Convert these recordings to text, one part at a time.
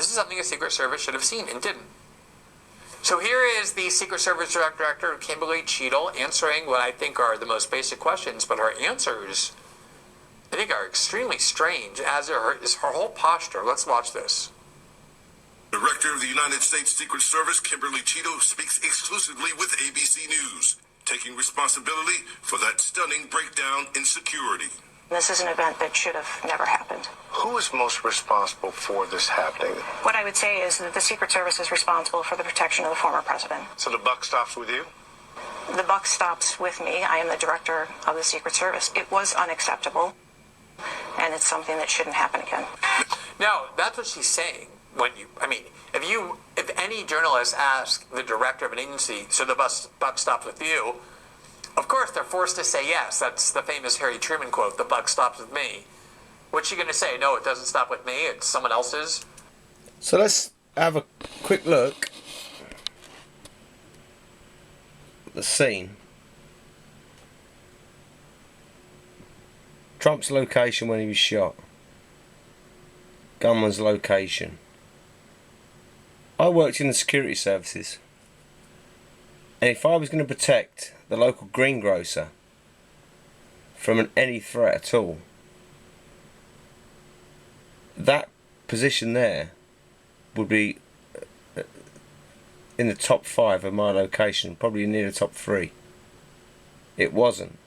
This is something a Secret Service should have seen and didn't. So here is the Secret Service Director, Kimberly Cheadle, answering what I think are the most basic questions, but her answers, I think, are extremely strange, as is her whole posture. Let's watch this. Director of the United States Secret Service, Kimberly Cheadle, speaks exclusively with ABC News, taking responsibility for that stunning breakdown in security. This is an event that should have never happened. Who is most responsible for this happening? What I would say is that the Secret Service is responsible for the protection of the former president. So the buck stops with you? The buck stops with me. I am the director of the Secret Service. It was unacceptable, and it's something that shouldn't happen again. Now, that's what she's saying. If any journalist asks the director of an agency, so the buck stops with you, of course they're forced to say yes. That's the famous Harry Truman quote, the buck stops with me. What's she going to say? No, it doesn't stop with me, it's someone else's? So let's have a quick look at the scene. Trump's location when he was shot. Gunman's location. I worked in the security services, and if I was going to protect the local greengrocer from any threat at all, that position there would be in the top 5 of my location, probably near the top 3. It wasn't.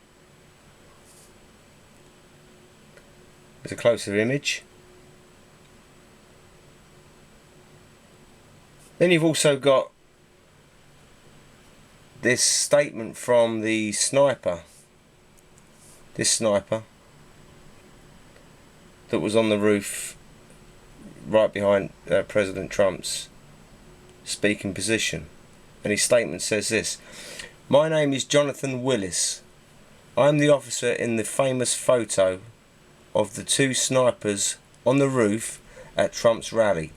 There's a closer image. Then you've also got this statement from the sniper. This sniper that was on the roof right behind President Trump's speaking position. And his statement says this: "My name is Jonathan Willis. I'm the officer in the famous photo of the 2 snipers on the roof at Trump's rally.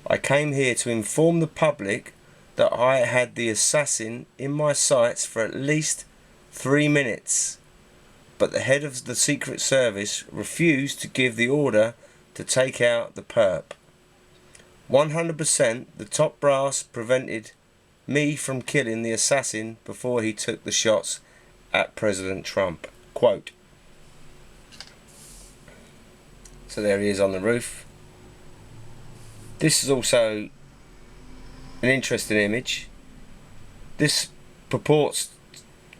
I came here to inform the public that I had the assassin in my sights for at least 3 minutes, but the head of the Secret Service refused to give the order to take out the perp. 100% the top brass prevented me from killing the assassin before he took the shots at President Trump." Quote. So there he is on the roof. This is also an interesting image. This purports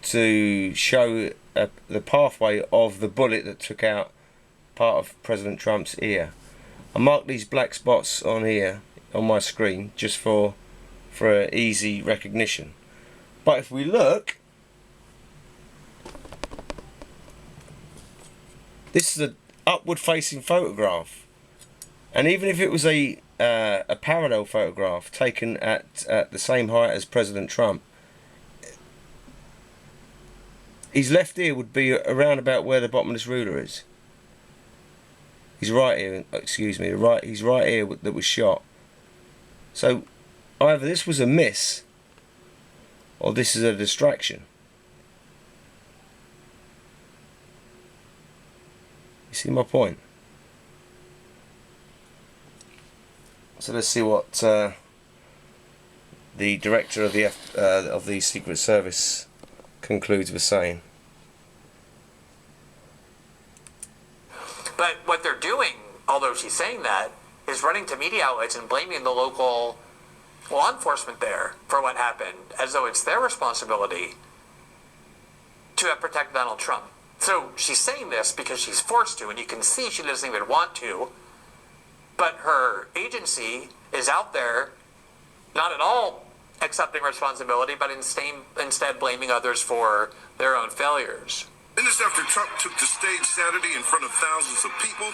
to show the pathway of the bullet that took out part of President Trump's ear. I marked these black spots on here on my screen just for easy recognition. But if we look, this is an upward facing photograph, and even if it was a parallel photograph taken at the same height as President Trump, his left ear would be around about where the bottom of this ruler is. His right ear, excuse me, his right ear that was shot. So either this was a miss, or this is a distraction. You see my point? So let's see what the director of the Secret Service concludes with saying. But what they're doing, although she's saying that, is running to media outlets and blaming the local law enforcement there for what happened, as though it's their responsibility to have protected Donald Trump. So she's saying this because she's forced to, and you can see she doesn't even want to, but her agency is out there not at all accepting responsibility, but instead blaming others for their own failures. Minutes after Trump took the stage Saturday in front of thousands of people,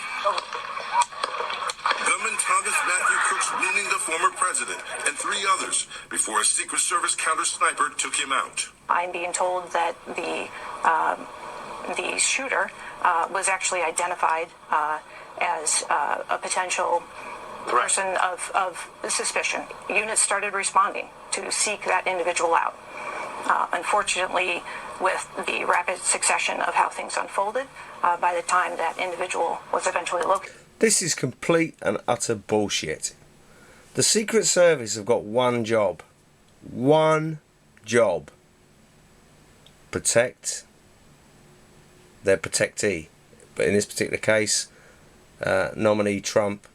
gunman Thomas Matthew Crooks wounding the former president and 3 others before a Secret Service counter-sniper took him out. I'm being told that the shooter was actually identified as a potential person of suspicion. Units started responding to seek that individual out. Unfortunately, with the rapid succession of how things unfolded, by the time that individual was eventually located. This is complete and utter bullshit. The Secret Service have got one job. One job. Protect their protectee. But in this particular case, nominee Trump,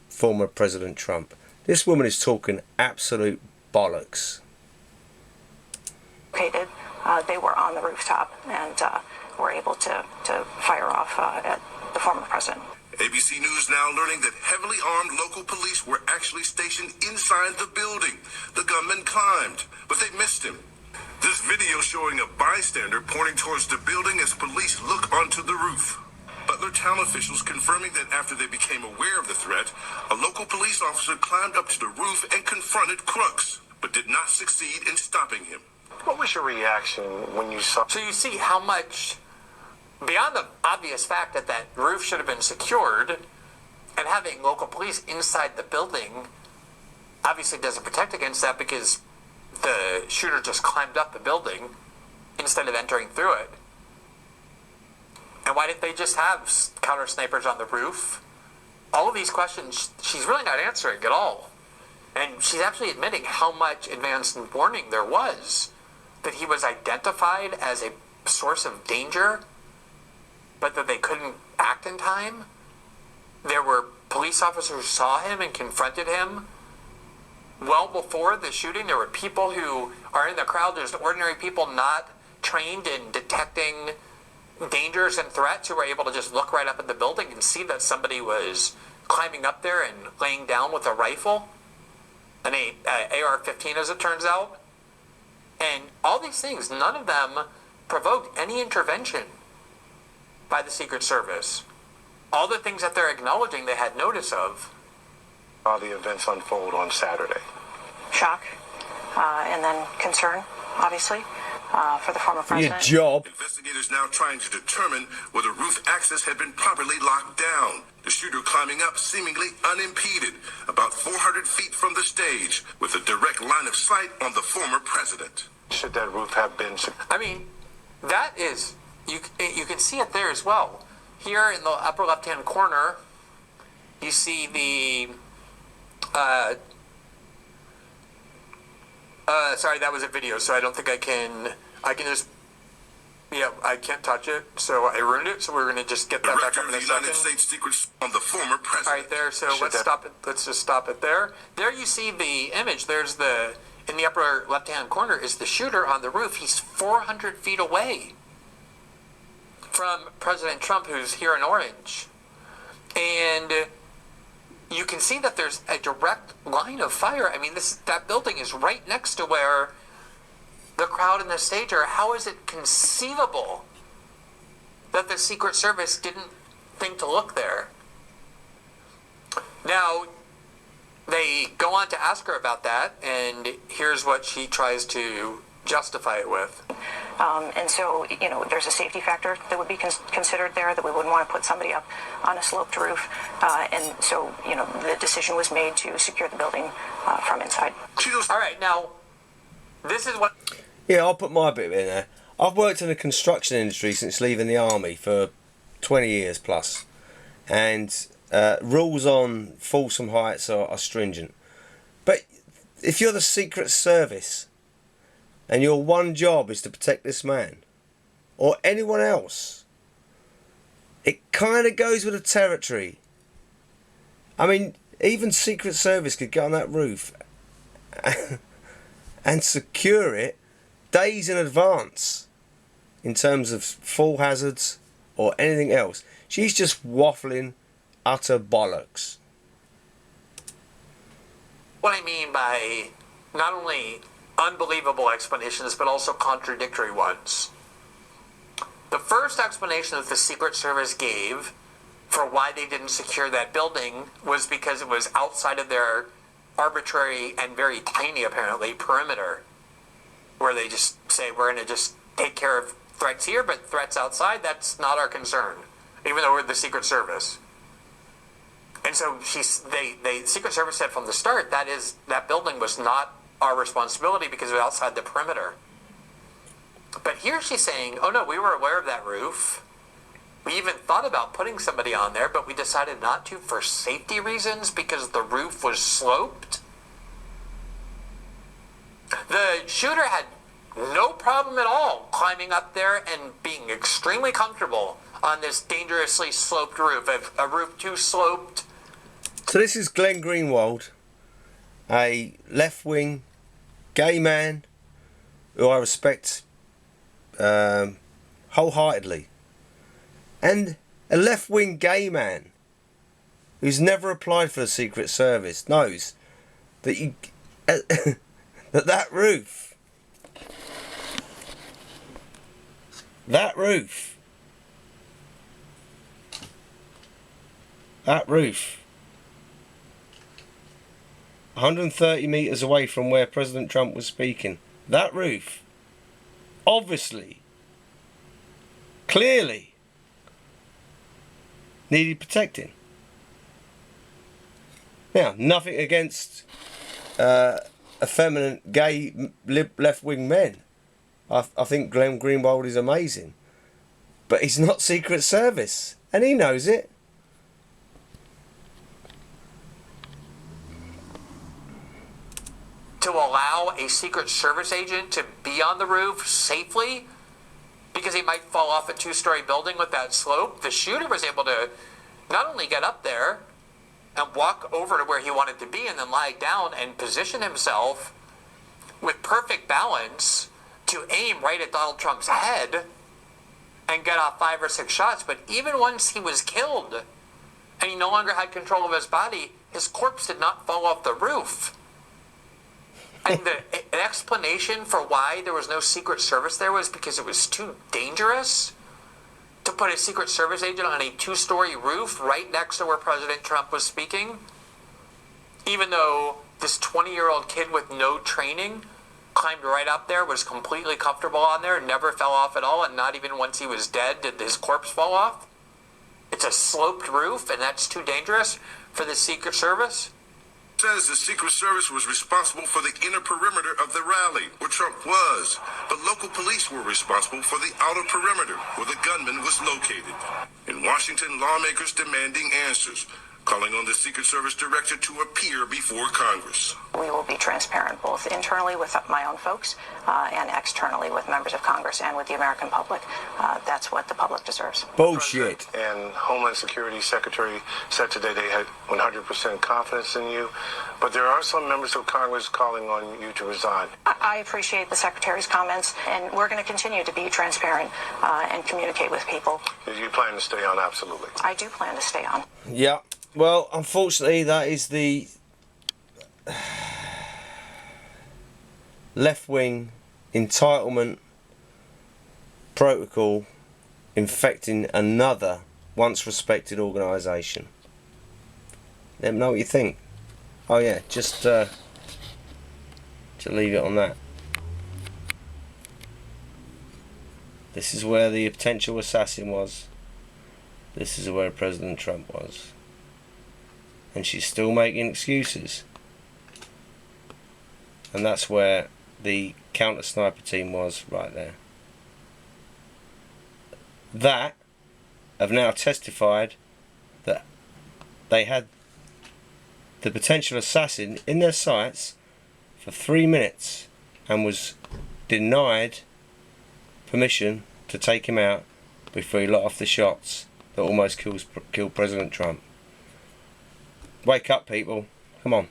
former President Trump. This woman is talking absolute bollocks. They were on the rooftop and were able to fire off at the former president. ABC News now learning that heavily armed local police were actually stationed inside the building. The gunman climbed, but they missed him. This video showing a bystander pointing towards the building as police look onto the roof. Butler town officials confirming that after they became aware of the threat, a local police officer climbed up to the roof and confronted Crooks, but did not succeed in stopping him. What was your reaction when you saw? So you see how much, beyond the obvious fact that that roof should have been secured, and having local police inside the building obviously doesn't protect against that, because the shooter just climbed up the building instead of entering through it. And why didn't they just have counter snipers on the roof? All of these questions she's really not answering at all. And she's actually admitting how much advance warning there was, that he was identified as a source of danger, but that they couldn't act in time. There were police officers who saw him and confronted him well before the shooting. There were people who are in the crowd, there's ordinary people not trained in detecting dangers and threats, who were able to just look right up at the building and see that somebody was climbing up there and laying down with a rifle, an AR-15 as it turns out. And all these things, none of them provoked any intervention by the Secret Service. All the things that they're acknowledging they had notice of. How the events unfold on Saturday? Shock, and then concern, obviously, for the former president. Your job. Investigators now trying to determine whether roof access had been properly locked down. The shooter climbing up seemingly unimpeded, about 400 feet from the stage, with a direct line of sight on the former president. Should that roof have been? I mean, that is, you can see it there as well. Here in the upper left-hand corner, you see the, sorry, that was a video, so I don't think I can just, I can't touch it, so I ruined it, so we're going to just get that back Director up of in a the second. United States Secret on the former president. All right, there, so let's stop it. Let's just stop it there. There you see the image. There's in the upper left-hand corner is the shooter on the roof. He's 400 feet away from President Trump, who's here in orange. And you can see that there's a direct line of fire. I mean, that building is right next to where the crowd and the stage are. How is it conceivable that the Secret Service didn't think to look there? Now, they go on to ask her about that, and here's what she tries to justify it with. And so, there's a safety factor that would be considered there, that we wouldn't want to put somebody up on a sloped roof. And so, the decision was made to secure the building from inside. All right, now, this is what... Yeah, I'll put my bit in there. I've worked in the construction industry since leaving the army for 20 years plus. And rules on Folsom Heights are stringent. But if you're the Secret Service and your one job is to protect this man or anyone else, it kind of goes with the territory. I mean, even Secret Service could get on that roof and secure it days in advance in terms of fall hazards or anything else. She's just waffling utter bollocks. What I mean by not only unbelievable explanations, but also contradictory ones. The first explanation that the Secret Service gave for why they didn't secure that building was because it was outside of their arbitrary and very tiny, apparently, perimeter, where they just say, we're going to just take care of threats here, but threats outside, that's not our concern, even though we're the Secret Service. And so the Secret Service said from the start, that building was not our responsibility because it was outside the perimeter. But here she's saying, oh no, we were aware of that roof. We even thought about putting somebody on there, but we decided not to for safety reasons because the roof was sloped. The shooter had no problem at all climbing up there and being extremely comfortable on this dangerously sloped roof, a roof too sloped. So this is Glenn Greenwald, a left-wing gay man who I respect wholeheartedly, and a left-wing gay man who's never applied for the Secret Service knows that you that roof That roof, 130 metres away from where President Trump was speaking, that roof, obviously, clearly, needed protecting. Now, nothing against effeminate gay left-wing men. I think Glenn Greenwald is amazing. But he's not Secret Service, and he knows it. To allow a Secret Service agent to be on the roof safely because he might fall off a two-story building with that slope, the shooter was able to not only get up there and walk over to where he wanted to be and then lie down and position himself with perfect balance to aim right at Donald Trump's head and get off 5 or 6 shots. But even once he was killed and he no longer had control of his body, his corpse did not fall off the roof. And the explanation for why there was no Secret Service there was because it was too dangerous to put a Secret Service agent on a 2-story roof right next to where President Trump was speaking. Even though this 20-year-old kid with no training climbed right up there, was completely comfortable on there, never fell off at all, and not even once he was dead did his corpse fall off. It's a sloped roof, and that's too dangerous for the Secret Service. Says the Secret Service was responsible for the inner perimeter of the rally where Trump was, but local police were responsible for the outer perimeter where the gunman was located. In Washington, lawmakers demanding answers, calling on the Secret Service director to appear before Congress. We will be transparent both internally with my own folks and externally with members of Congress and with the American public. That's what the public deserves. Bullshit. And Homeland Security Secretary said today they had 100% confidence in you, but there are some members of Congress calling on you to resign. I appreciate the Secretary's comments, and we're going to continue to be transparent and communicate with people. You plan to stay on? Absolutely. I do plan to stay on. Yeah. Well, unfortunately, that is the left-wing entitlement protocol infecting another once-respected organisation. Let me know what you think. Oh yeah, just to leave it on that. This is where the potential assassin was. This is where President Trump was. And she's still making excuses. And that's where the counter-sniper team was, right there. That have now testified that they had the potential assassin in their sights for 3 minutes and was denied permission to take him out before he let off the shots that almost killed President Trump. Wake up, people. Come on.